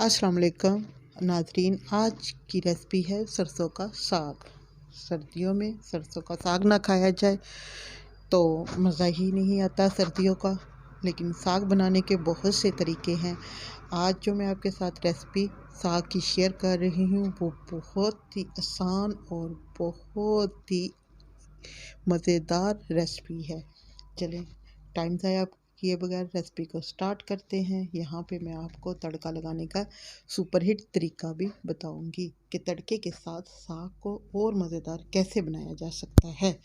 अस्सलाम वालेकुम नाजरीन, आज की रेसिपी है सरसों का साग। सर्दियों में सरसों का साग ना खाया जाए तो मज़ा ही नहीं आता सर्दियों का। लेकिन साग बनाने के बहुत से तरीके हैं। आज जो मैं आपके साथ रेसिपी साग की शेयर कर रही हूँ वो बहुत ही आसान और बहुत ही मज़ेदार रेसिपी है। चलें टाइम ज़ाया किए बगैर रेसिपी को स्टार्ट करते हैं। यहाँ पे मैं आपको तड़का लगाने का सुपर हिट तरीका भी बताऊंगी कि तड़के के साथ साग को और मज़ेदार कैसे बनाया जा सकता है।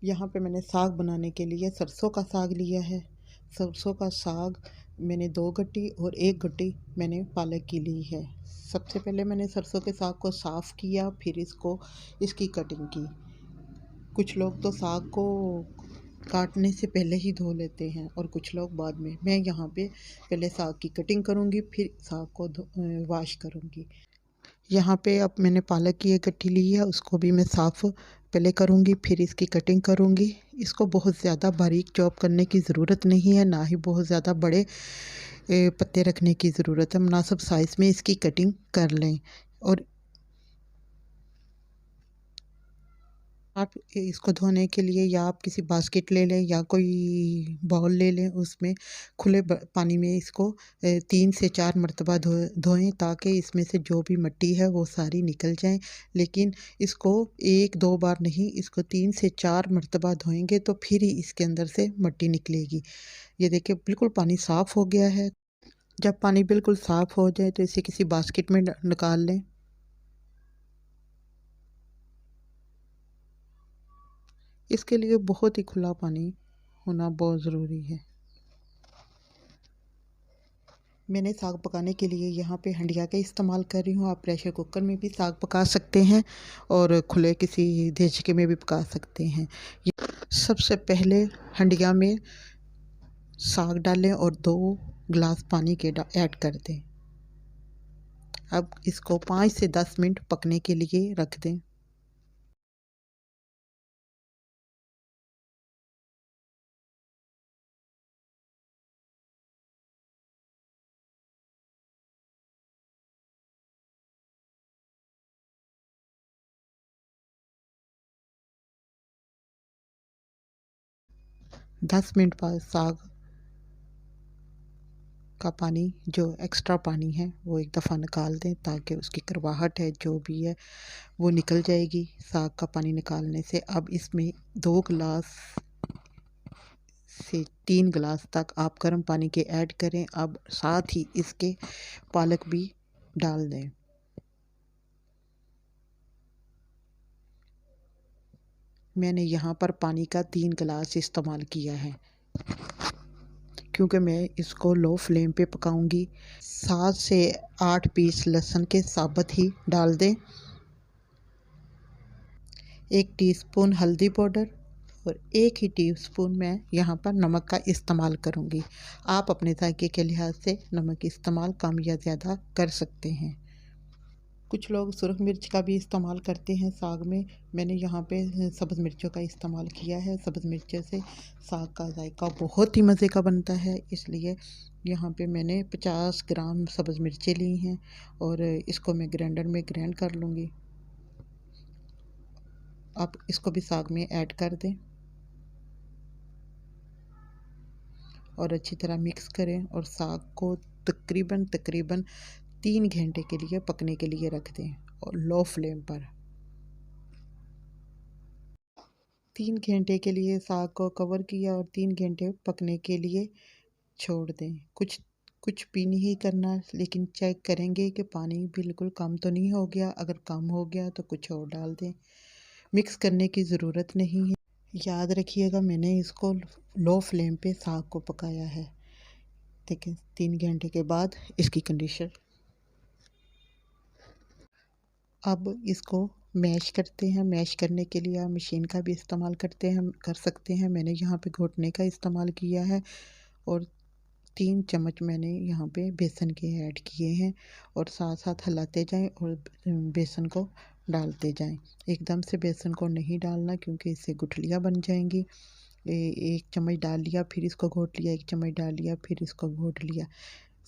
यहाँ पे मैंने साग बनाने के लिए सरसों का साग लिया है। सरसों का साग मैंने 2 गट्टी और 1 गट्टी मैंने पालक की ली है। सबसे पहले मैंने सरसों के साग को साफ़ किया, फिर इसकी कटिंग की। कुछ लोग तो साग को काटने से पहले ही धो लेते हैं और कुछ लोग बाद में। मैं यहाँ पे पहले साग की कटिंग करूँगी, फिर साग को वॉश करूँगी। यहाँ पे अब मैंने पालक की एक गट्ठी ली है, उसको भी मैं साफ़ पहले करूँगी, फिर इसकी कटिंग करूँगी। इसको बहुत ज़्यादा बारीक चॉप करने की ज़रूरत नहीं है, ना ही बहुत ज़्यादा बड़े पत्ते रखने की ज़रूरत है। मुनासिब साइज़ में इसकी कटिंग कर लें। और आप इसको धोने के लिए या आप किसी बास्केट ले लें या कोई बाउल ले लें, उसमें खुले पानी में इसको 3 से 4 मरतबा धोएं ताकि इसमें से जो भी मिट्टी है वो सारी निकल जाए। लेकिन इसको 1-2 बार नहीं, इसको 3 से 4 मरतबा धोएंगे तो फिर ही इसके अंदर से मिट्टी निकलेगी। ये देखिए बिल्कुल पानी साफ़ हो गया है। जब पानी बिल्कुल साफ़ हो जाए तो इसे किसी बास्केट में निकाल लें। इसके लिए बहुत ही खुला पानी होना बहुत ज़रूरी है। मैंने साग पकाने के लिए यहाँ पे हंडिया का इस्तेमाल कर रही हूँ। आप प्रेशर कुकर में भी साग पका सकते हैं और खुले किसी देचके में भी पका सकते हैं। सबसे पहले हंडिया में साग डालें और 2 गिलास पानी के ऐड कर दें। अब इसको 5 से 10 मिनट पकने के लिए रख दें। दस मिनट बाद साग का पानी, जो एक्स्ट्रा पानी है वो एक दफ़ा निकाल दें ताकि उसकी करवाहट है जो भी है वो निकल जाएगी साग का पानी निकालने से। अब इसमें 2 गिलास से 3 गिलास तक आप गर्म पानी के ऐड करें। अब साथ ही इसके पालक भी डाल दें। मैंने यहाँ पर पानी का 3 गिलास इस्तेमाल किया है क्योंकि मैं इसको लो फ्लेम पे पकाऊंगी। 7 से 8 पीस लहसुन के साबुत ही डाल दें। 1 टीस्पून हल्दी पाउडर और 1 ही टीस्पून मैं यहाँ पर नमक का इस्तेमाल करूँगी। आप अपने जायके के लिहाज से नमक इस्तेमाल कम या ज़्यादा कर सकते हैं। कुछ लोग सुरख मिर्च का भी इस्तेमाल करते हैं साग में। मैंने यहाँ पे सब्ज़ मिर्चों का इस्तेमाल किया है। सब्ज़ मिर्चों से साग का जायका बहुत ही मज़े का बनता है, इसलिए यहाँ पे मैंने 50 ग्राम सब्ज़ मिर्चें ली हैं और इसको मैं ग्राइंडर में ग्राइंड कर लूँगी। आप इसको भी साग में ऐड कर दें और अच्छी तरह मिक्स करें और साग को तकरीबन 3 घंटे के लिए पकने के लिए रख दें और लो फ्लेम पर। 3 घंटे के लिए साग को कवर किया और 3 घंटे पकने के लिए छोड़ दें। कुछ भी नहीं करना, लेकिन चेक करेंगे कि पानी बिल्कुल कम तो नहीं हो गया। अगर कम हो गया तो कुछ और डाल दें। मिक्स करने की ज़रूरत नहीं है। याद रखिएगा मैंने इसको लो फ्लेम पे साग को पकाया है। देखिए 3 घंटे के बाद इसकी कंडीशन। अब इसको मैश करते हैं। मैश करने के लिए आप मशीन का भी इस्तेमाल कर सकते हैं। मैंने यहाँ पे घोटने का इस्तेमाल किया है और 3 चम्मच मैंने यहाँ पे बेसन के ऐड किए हैं और साथ साथ हिलाते जाएं और बेसन को डालते जाएं। एकदम से बेसन को नहीं डालना क्योंकि इससे गुठलियाँ बन जाएंगी। 1 चम्मच डाल लिया, फिर इसको घोट लिया, 1 चम्मच डाल लिया, फिर इसको घोट लिया।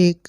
1